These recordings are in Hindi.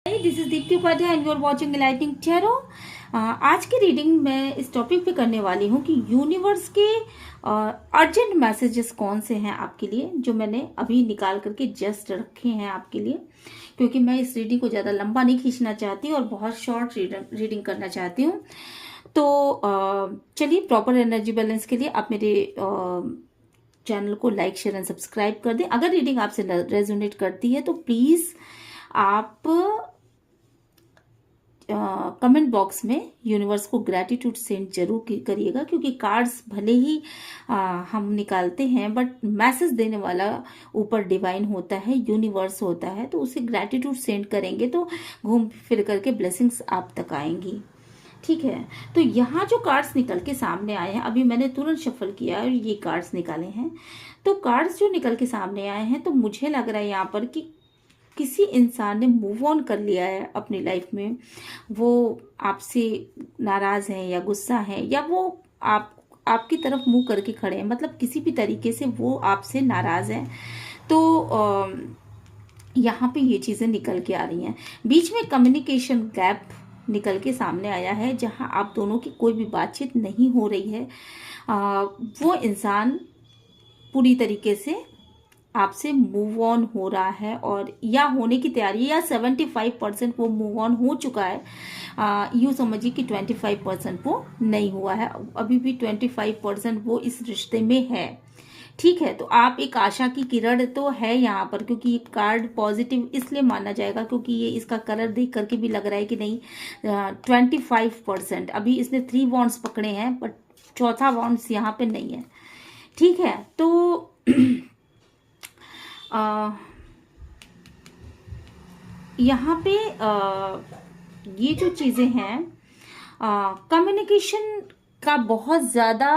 This is Deepti Upadhyay and you are watching lighting tarot. आज की रीडिंग मैं इस टॉपिक पे करने वाली हूँ कि यूनिवर्स के अर्जेंट मैसेजेस कौन से हैं आपके लिए, जो मैंने अभी निकाल करके जस्ट रखे हैं आपके लिए, क्योंकि मैं इस रीडिंग को ज़्यादा लंबा नहीं खींचना चाहती और बहुत शॉर्ट रीडिंग करना चाहती हूँ। तो चलिए, प्रॉपर एनर्जी बैलेंस के लिए आप मेरे चैनल को लाइक शेयर एंड सब्सक्राइब कर दें। अगर रीडिंग आपसे रेजोनेट करती है तो प्लीज़ आप कमेंट बॉक्स में यूनिवर्स को ग्रैटिट्यूड सेंड जरूर करिएगा, क्योंकि कार्ड्स भले ही हम निकालते हैं बट मैसेज देने वाला ऊपर डिवाइन होता है, यूनिवर्स होता है। तो उसे ग्रैटिट्यूड सेंड करेंगे तो घूम फिर करके ब्लेसिंग्स आप तक आएंगी। ठीक है, तो यहाँ जो कार्ड्स निकल के सामने आए हैं, अभी मैंने तुरंत शफल किया और ये कार्ड्स निकाले हैं। तो कार्ड्स जो निकल के सामने आए हैं, तो मुझे लग रहा है यहाँ पर कि किसी इंसान ने मूव ऑन कर लिया है अपनी लाइफ में। वो आपसे नाराज है या गुस्सा है, या वो आपकी तरफ मुंह करके खड़े हैं, मतलब किसी भी तरीके से वो आपसे नाराज है। तो यहाँ पे ये चीज़ें निकल के आ रही हैं। बीच में कम्युनिकेशन गैप निकल के सामने आया है, जहाँ आप दोनों की कोई भी बातचीत नहीं हो रही है। वो इंसान पूरी तरीके से आपसे मूव ऑन हो रहा है, और या होने की तैयारी है, या 75% वो मूव ऑन हो चुका है। यूँ समझिए कि 25% वो नहीं हुआ है, अभी भी 25% वो इस रिश्ते में है। ठीक है, तो आप एक आशा की किरण तो है यहाँ पर, क्योंकि ये कार्ड पॉजिटिव इसलिए माना जाएगा क्योंकि ये इसका कलर देख करके भी लग रहा है कि नहीं, 25%। अभी इसने 3 वॉन्ड्स पकड़े हैं बट चौथा वॉन्ड्स यहाँ पे नहीं है। ठीक है, तो यहाँ पे ये जो चीज़ें हैं, कम्युनिकेशन का बहुत ज़्यादा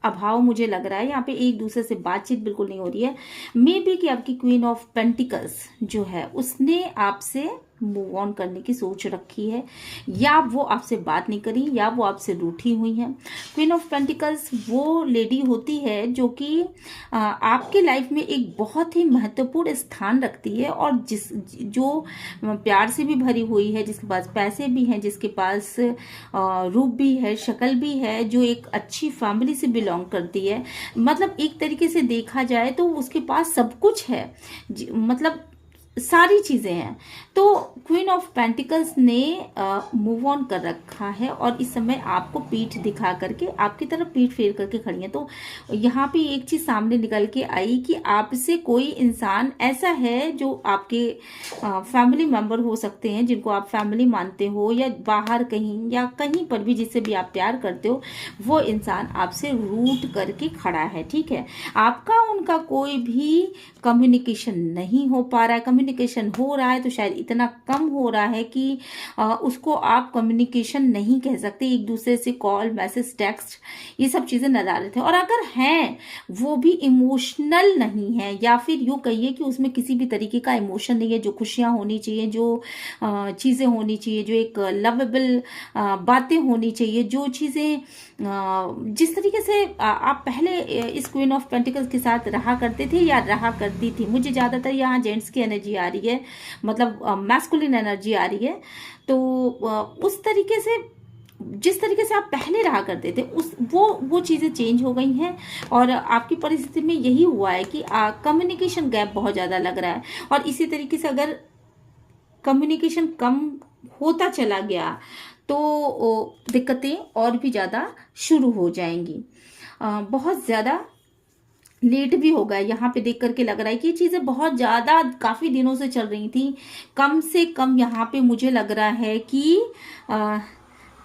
अभाव मुझे लग रहा है। यहाँ पे एक दूसरे से बातचीत बिल्कुल नहीं हो रही है। मे बी कि आपकी क्वीन ऑफ पेंटिकल्स जो है उसने आपसे मूव ऑन करने की सोच रखी है, या वो आपसे बात नहीं करी, या वो आपसे रूठी हुई है। क्वीन ऑफ पेंटिकल्स वो लेडी होती है जो कि आपके लाइफ में एक बहुत ही महत्वपूर्ण स्थान रखती है, और जो प्यार से भी भरी हुई है, जिसके पास पैसे भी हैं, जिसके पास रूप भी है, शक्ल भी है, जो एक अच्छी फैमिली से बिलोंग करती है। मतलब एक तरीके से देखा जाए तो उसके पास सब कुछ है, मतलब सारी चीजें हैं। तो क्वीन ऑफ पेंटिकल्स ने मूव ऑन कर रखा है, और इस समय आपको पीठ दिखा करके, आपकी तरफ पीठ फेर करके खड़ी है। तो यहाँ पे एक चीज सामने निकल के आई कि आपसे कोई इंसान ऐसा है जो आपके फैमिली मेंबर हो सकते हैं, जिनको आप फैमिली मानते हो, या बाहर कहीं या कहीं पर भी जिससे भी आप प्यार करते हो, वो इंसान आपसे रूठ करके खड़ा है। ठीक है, आपका उनका कोई भी कम्युनिकेशन नहीं हो पा रहा है। कम्युनिकेशन हो रहा है तो शायद इतना कम हो रहा है कि उसको आप कम्युनिकेशन नहीं कह सकते। एक दूसरे से कॉल, मैसेज, टेक्स्ट, ये सब चीजें नदारत है। और अगर हैं वो भी इमोशनल नहीं है, या फिर यूँ कहिए कि उसमें किसी भी तरीके का इमोशन नहीं है। जो खुशियां होनी चाहिए, जो चीजें होनी चाहिए, जो एक लवेबल बातें होनी चाहिए, जो चीजें जिस तरीके से आप पहले इस क्वीन ऑफ पेंटिकल्स के साथ रहा करते थे या रहा करती थी। मुझे ज्यादातर यहाँ जेंट्स की एनर्जी आ रही है, मतलब मैस्कुलिन एनर्जी आ रही है। तो उस तरीके से, जिस तरीके से आप पहले रहा करते थे, वो चीजें चेंज हो गई हैं। और आपकी परिस्थिति में यही हुआ है कि कम्युनिकेशन गैप बहुत ज्यादा लग रहा है, और इसी तरीके से अगर कम्युनिकेशन कम होता चला गया तो दिक्कतें और भी ज़्यादा शुरू हो जाएंगी। बहुत ज़्यादा लेट भी होगा। यहाँ पे देख करके लग रहा है कि ये चीज़ें बहुत ज़्यादा काफ़ी दिनों से चल रही थी। कम से कम यहाँ पे मुझे लग रहा है कि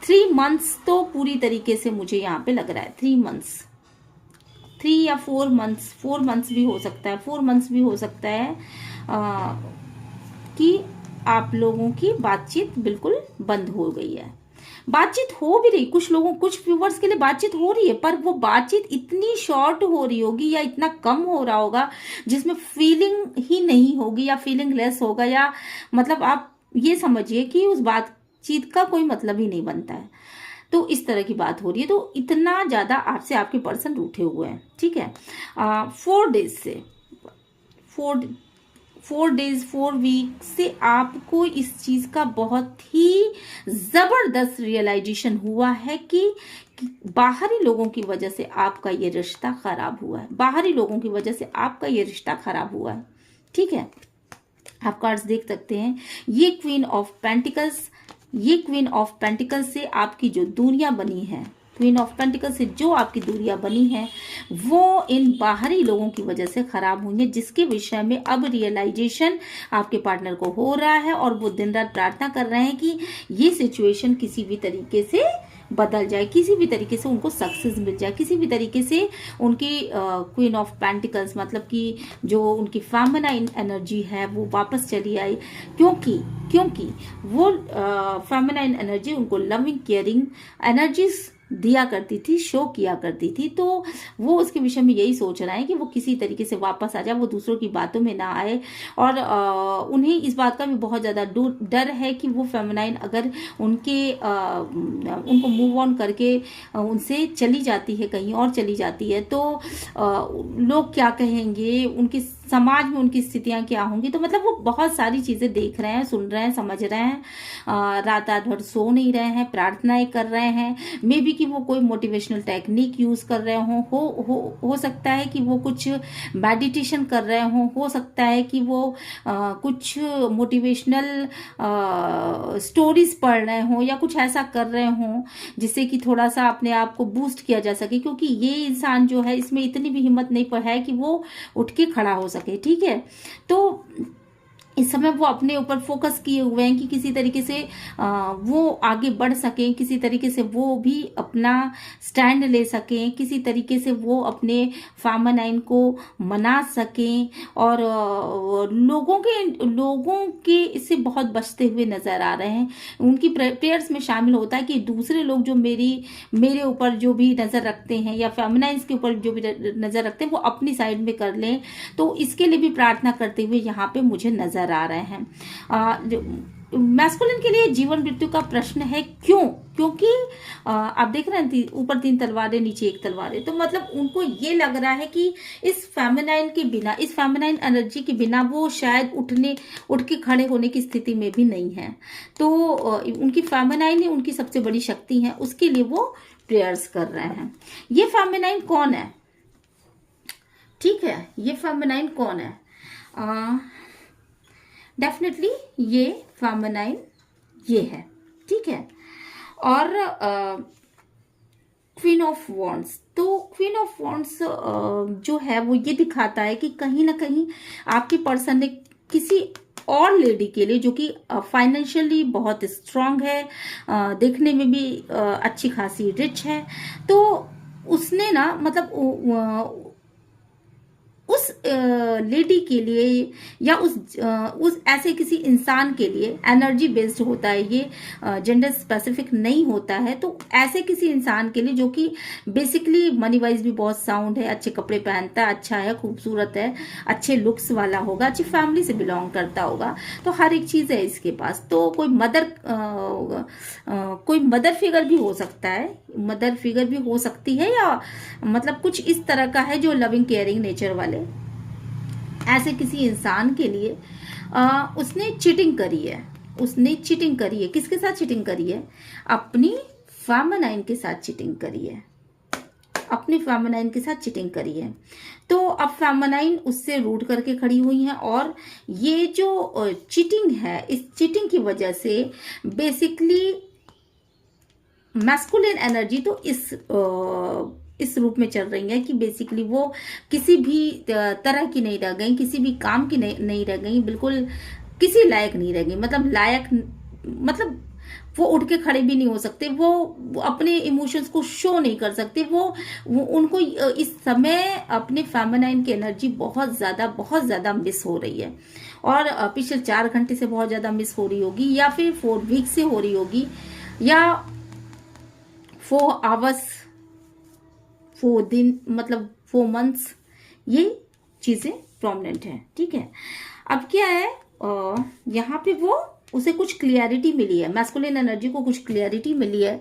3 मंथ्स तो पूरी तरीके से मुझे यहाँ पे लग रहा है। 3 मंथ्स, 3 या 4 मंथ्स, 4 मंथ्स भी हो सकता है, 4 मंथ्स भी हो सकता है कि आप लोगों की बातचीत बिल्कुल बंद हो गई है। बातचीत हो भी रही, कुछ लोगों, कुछ व्यूवर्स के लिए बातचीत हो रही है, पर वो बातचीत इतनी शॉर्ट हो रही होगी या इतना कम हो रहा होगा जिसमें फीलिंग ही नहीं होगी, या फीलिंग लेस होगा, या मतलब आप ये समझिए कि उस बातचीत का कोई मतलब ही नहीं बनता है। तो इस तरह की बात हो रही है। तो इतना ज्यादा आपसे आपके पर्सन रूठे हुए हैं। ठीक है, 4 डेज से, 4 डेज 4 वीक से आपको इस चीज का बहुत ही जबरदस्त रियलाइजेशन हुआ है कि बाहरी लोगों की वजह से आपका ये रिश्ता खराब हुआ है, बाहरी लोगों की वजह से आपका ये रिश्ता खराब हुआ है। ठीक है, आप कार्ड्स देख सकते हैं। ये क्वीन ऑफ पेंटिकल्स, ये क्वीन ऑफ पेंटिकल्स से आपकी जो दूरियां बनी है, क्वीन ऑफ पेंटिकल्स से जो आपकी दूरियां बनी हैं वो इन बाहरी लोगों की वजह से खराब हुई है, जिसके विषय में अब रियलाइजेशन आपके पार्टनर को हो रहा है और वो दिन रात प्रार्थना कर रहे हैं कि ये सिचुएशन किसी भी तरीके से बदल जाए, किसी भी तरीके से उनको सक्सेस मिल जाए, किसी भी तरीके से उनकी क्वीन ऑफ पेंटिकल्स मतलब कि जो उनकी फेमिनाइन एनर्जी है वो वापस चली आई, क्योंकि वो फेमिनाइन एनर्जी उनको लविंग केयरिंग एनर्जीज दिया करती थी, शो किया करती थी। तो वो उसके विषय में यही सोच रहे हैं कि वो किसी तरीके से वापस आ जाए, वो दूसरों की बातों में ना आए। और उन्हें इस बात का भी बहुत ज़्यादा डर है कि वो फेमिनाइन अगर उनको मूव ऑन करके उनसे चली जाती है, कहीं और चली जाती है, तो लोग क्या कहेंगे, उनकी समाज में उनकी स्थितियां क्या होंगी। तो मतलब वो बहुत सारी चीजें देख रहे हैं, सुन रहे हैं, समझ रहे हैं, रात रात भर सो नहीं रहे हैं, प्रार्थनाएं कर रहे हैं। मे बी कि वो कोई मोटिवेशनल टेक्निक यूज कर रहे हो सकता है कि वो कुछ मेडिटेशन कर रहे हो सकता है कि वो कुछ मोटिवेशनल स्टोरीज पढ़ रहे हो या कुछ ऐसा कर रहे हो जिससे कि थोड़ा सा अपने आप को बूस्ट किया जा सके, क्योंकि ये इंसान जो है इसमें इतनी भी हिम्मत नहीं है कि वो उठ के खड़ा हो सके। ठीक है, तो इस समय वो अपने ऊपर फोकस किए हुए हैं कि किसी तरीके से वो आगे बढ़ सकें, किसी तरीके से वो भी अपना स्टैंड ले सकें, किसी तरीके से वो अपने फेमिनाइन को मना सकें। और लोगों के इससे बहुत बचते हुए नजर आ रहे हैं। उनकी प्रेयर्स में शामिल होता है कि दूसरे लोग जो मेरे ऊपर जो भी नजर रखते हैं या फेमिनाइन्स के ऊपर जो भी नजर रखते हैं वो अपनी साइड में कर लें। तो इसके लिए भी प्रार्थना करते हुए यहाँ पे मुझे नजर आ रहे हैं। मैस्कुलिन के लिए जीवन मृत्यु का प्रश्न है, क्योंकि आप देख रहे हैं ऊपर 3 तलवारें, नीचे 1 तलवारें। तो मतलब उनको ये लग रहा है कि इस फेमिनाइन के बिना, इस फेमिनाइन एनर्जी के बिना वो शायद उठ के खड़े होने की स्थिति में भी नहीं है। तो उनकी फेमिनाइन ही उनकी सबसे बड़ी शक्ति है, उसके लिए वो प्रेयर्स कर रहे हैं। ये फेमिनाइन कौन है? ठीक है, ये फेमिनाइन कौन है? डेफिनेटली ये फेमिनाइन ये है। ठीक है, और क्वीन ऑफ वॉन्ड्स, तो क्वीन ऑफ वॉन्ड्स जो है वो ये दिखाता है कि कहीं ना कहीं आपके पर्सन ने किसी और लेडी के लिए, जो कि फाइनेंशियली बहुत स्ट्रांग है, देखने में भी अच्छी खासी रिच है, तो उसने ना मतलब उस लेडी के लिए या उस ऐसे किसी इंसान के लिए, एनर्जी बेस्ड होता है ये, जेंडर स्पेसिफिक नहीं होता है। तो ऐसे किसी इंसान के लिए जो कि बेसिकली मनी वाइज भी बहुत साउंड है, अच्छे कपड़े पहनता है, अच्छा है, खूबसूरत है, अच्छे लुक्स वाला होगा, अच्छी फैमिली से बिलोंग करता होगा, तो हर एक चीज है इसके पास। तो कोई मदर फिगर भी हो सकता है, मदर फिगर भी हो सकती है, या मतलब कुछ इस तरह का है जो लविंग केयरिंग नेचर वाले ऐसे किसी इंसान के लिए उसने चीटिंग करी है। किसके साथ चीटिंग करी है? अपनी फेमिनाइन के साथ चीटिंग करी है, अपनी फेमिनाइन के साथ चीटिंग करी है। तो अब फेमिनाइन उससे रूठ करके खड़ी हुई है, और ये जो चीटिंग है, इस चीटिंग की वजह से बेसिकली मैस्कुलिन एनर्जी तो इस रूप में चल रही है कि बेसिकली वो किसी भी तरह की नहीं रह गई, किसी भी काम की नहीं रह गई, बिल्कुल किसी लायक नहीं रह गई। मतलब वो उठ के खड़े भी नहीं हो सकते, वो अपने इमोशंस को शो नहीं कर सकते। वो उनको इस समय अपने फेमिनाइन की एनर्जी बहुत ज्यादा मिस हो रही है, और पिछले 4 घंटे से बहुत ज्यादा मिस हो रही होगी, या फिर 4 वीक से हो रही होगी, या 4 आवर्स, 4 दिन, मतलब 4 मंथ्स, ये चीजें प्रोमिनेंट है। ठीक है, अब क्या है, यहाँ पे वो उसे कुछ क्लियरिटी मिली है, मैस्कुलिन एनर्जी को कुछ क्लियरिटी मिली है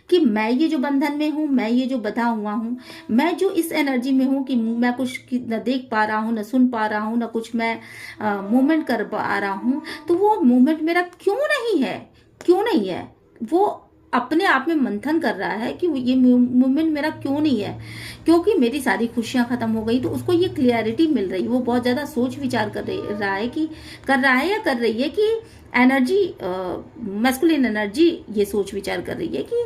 कि मैं ये जो बंधन में हूँ, मैं ये जो बंधा हुआ हूँ, मैं जो इस एनर्जी में हूँ कि मैं कुछ न देख पा रहा हूँ, न सुन पा रहा हूँ, न कुछ मैं मूवमेंट कर पा रहा हूँ, तो वो मूवमेंट मेरा क्यों नहीं है, क्यों नहीं है, वो अपने आप में मंथन कर रहा है कि ये मूवमेंट मेरा क्यों नहीं है, क्योंकि मेरी सारी खुशियां खत्म हो गई। तो उसको ये क्लियरिटी मिल रही है, वो बहुत ज्यादा सोच विचार कर रहा है कि कर रहा है या कर रही है कि एनर्जी, मैस्कुलिन एनर्जी ये सोच विचार कर रही है कि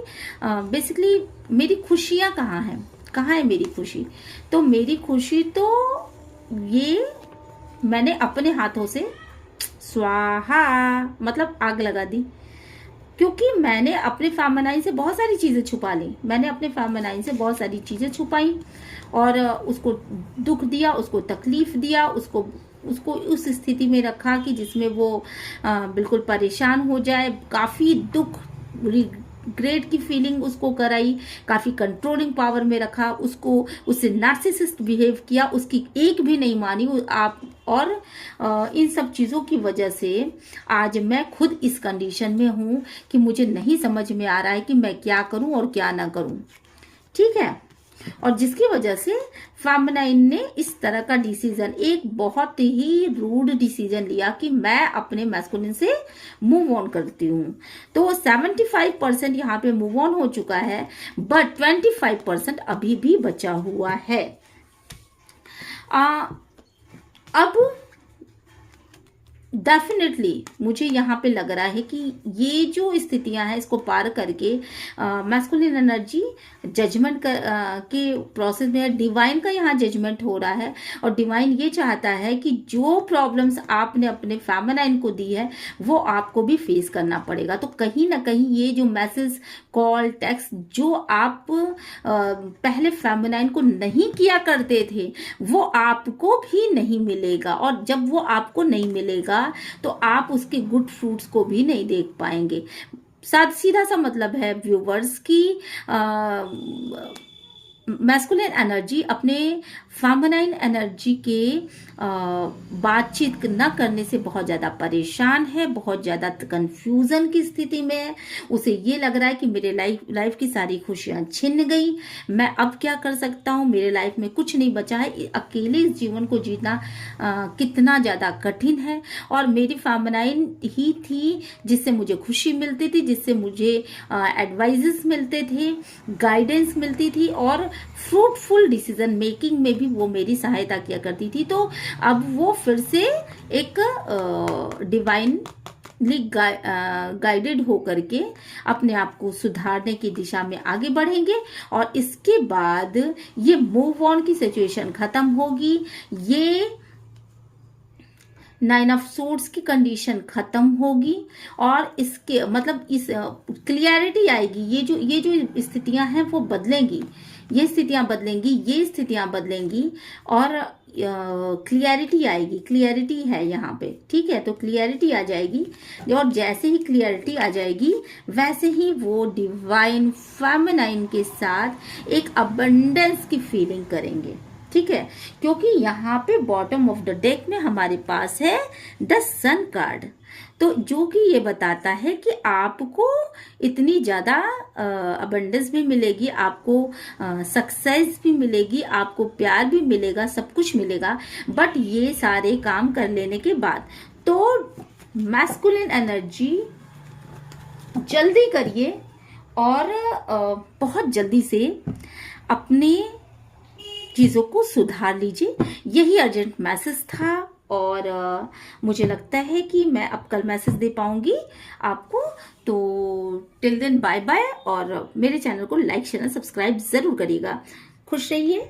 बेसिकली मेरी खुशियां कहाँ हैं, कहाँ है मेरी खुशी। तो मेरी खुशी तो ये मैंने अपने हाथों से स्वाहा मतलब आग लगा दी, क्योंकि मैंने अपने फेमिनाइन से बहुत सारी चीजें छुपा ली, मैंने अपने फेमिनाइन से बहुत सारी चीजें छुपाई और उसको दुख दिया, उसको तकलीफ दिया, उसको उस स्थिति में रखा कि जिसमें वो बिल्कुल परेशान हो जाए, काफी दुख रिग्रेट की फीलिंग उसको कराई, काफी कंट्रोलिंग पावर में रखा उसको, उससे नार्सिसिस्ट बिहेव किया, उसकी एक भी नहीं मानी आप। और इन सब चीजों की वजह से आज मैं खुद इस कंडीशन में हूं कि मुझे नहीं समझ में आ रहा है कि मैं क्या करूं और क्या ना करूं, ठीक है। और जिसकी वजह से फेमिनाइन ने इस तरह का डिसीजन, एक बहुत ही रूड डिसीजन लिया कि मैं अपने मैस्कुलिन से मूव ऑन करती हूं। तो 75% यहाँ पे मूव ऑन हो चुका है, बट 25% अभी भी बचा हुआ है। अब डेफिनेटली मुझे यहाँ पे लग रहा है कि ये जो स्थितियां हैं इसको पार करके मैस्कुलिन एनर्जी जजमेंट के प्रोसेस में, डिवाइन का यहाँ जजमेंट हो रहा है और डिवाइन ये चाहता है कि जो प्रॉब्लम्स आपने अपने फेमिनाइन को दी है वो आपको भी फेस करना पड़ेगा। तो कहीं ना कहीं ये जो मैसेज, कॉल, टेक्स्ट जो आप पहले फेमिनाइन को नहीं किया करते थे वो आपको भी नहीं मिलेगा, और जब वो आपको नहीं मिलेगा तो आप उसके गुड फ्रूट्स को भी नहीं देख पाएंगे। सीधा सा मतलब है व्यूवर्स की मैस्कुलिन एनर्जी अपने फेमिनाइन एनर्जी के बातचीत न करने से बहुत ज़्यादा परेशान है, बहुत ज़्यादा कंफ्यूजन की स्थिति में है। उसे ये लग रहा है कि मेरे लाइफ की सारी खुशियां छिन गई, मैं अब क्या कर सकता हूँ, मेरे लाइफ में कुछ नहीं बचा है, अकेले इस जीवन को जीना कितना ज़्यादा कठिन है। और मेरी फेमिनाइन ही थी जिससे मुझे खुशी मिलती थी, जिससे मुझे एडवाइजेस मिलते थे, गाइडेंस मिलती थी और फ्रूटफुल डिसीजन मेकिंग में भी वो मेरी सहायता किया करती थी। तो अब वो फिर से एक डिवाइनली गाइडेड होकर के अपने आप को सुधारने की दिशा में आगे बढ़ेंगे और इसके बाद ये मूव ऑन की सिचुएशन खत्म होगी, ये 9 ऑफ सोर्ड्स की कंडीशन खत्म होगी और इसके मतलब इस क्लियरिटी आएगी। ये जो स्थितियां हैं वो बदलेंगी, ये स्थितियां बदलेंगी, ये स्थितियां बदलेंगी और क्लियरिटी आएगी। क्लियरिटी है यहाँ पे, ठीक है। तो क्लियरिटी आ जाएगी और जैसे ही क्लियरिटी आ जाएगी वैसे ही वो डिवाइन फेमिनाइन के साथ एक अबंडेंस की फीलिंग करेंगे, ठीक है। क्योंकि यहाँ पे बॉटम ऑफ द डेक में हमारे पास है द सन कार्ड, तो जो कि ये बताता है कि आपको इतनी ज्यादा अबंडेंस भी मिलेगी, आपको सक्सेस भी मिलेगी, आपको प्यार भी मिलेगा, सब कुछ मिलेगा, बट ये सारे काम कर लेने के बाद। तो मैस्कुलिन एनर्जी जल्दी करिए और बहुत जल्दी से अपने चीजों को सुधार लीजिए। यही अर्जेंट मैसेज था और मुझे लगता है कि मैं अब कल मैसेज दे पाऊंगी आपको। तो टिल देन बाय बाय और मेरे चैनल को लाइक शेयर सब्सक्राइब जरूर करिएगा। खुश रहिए।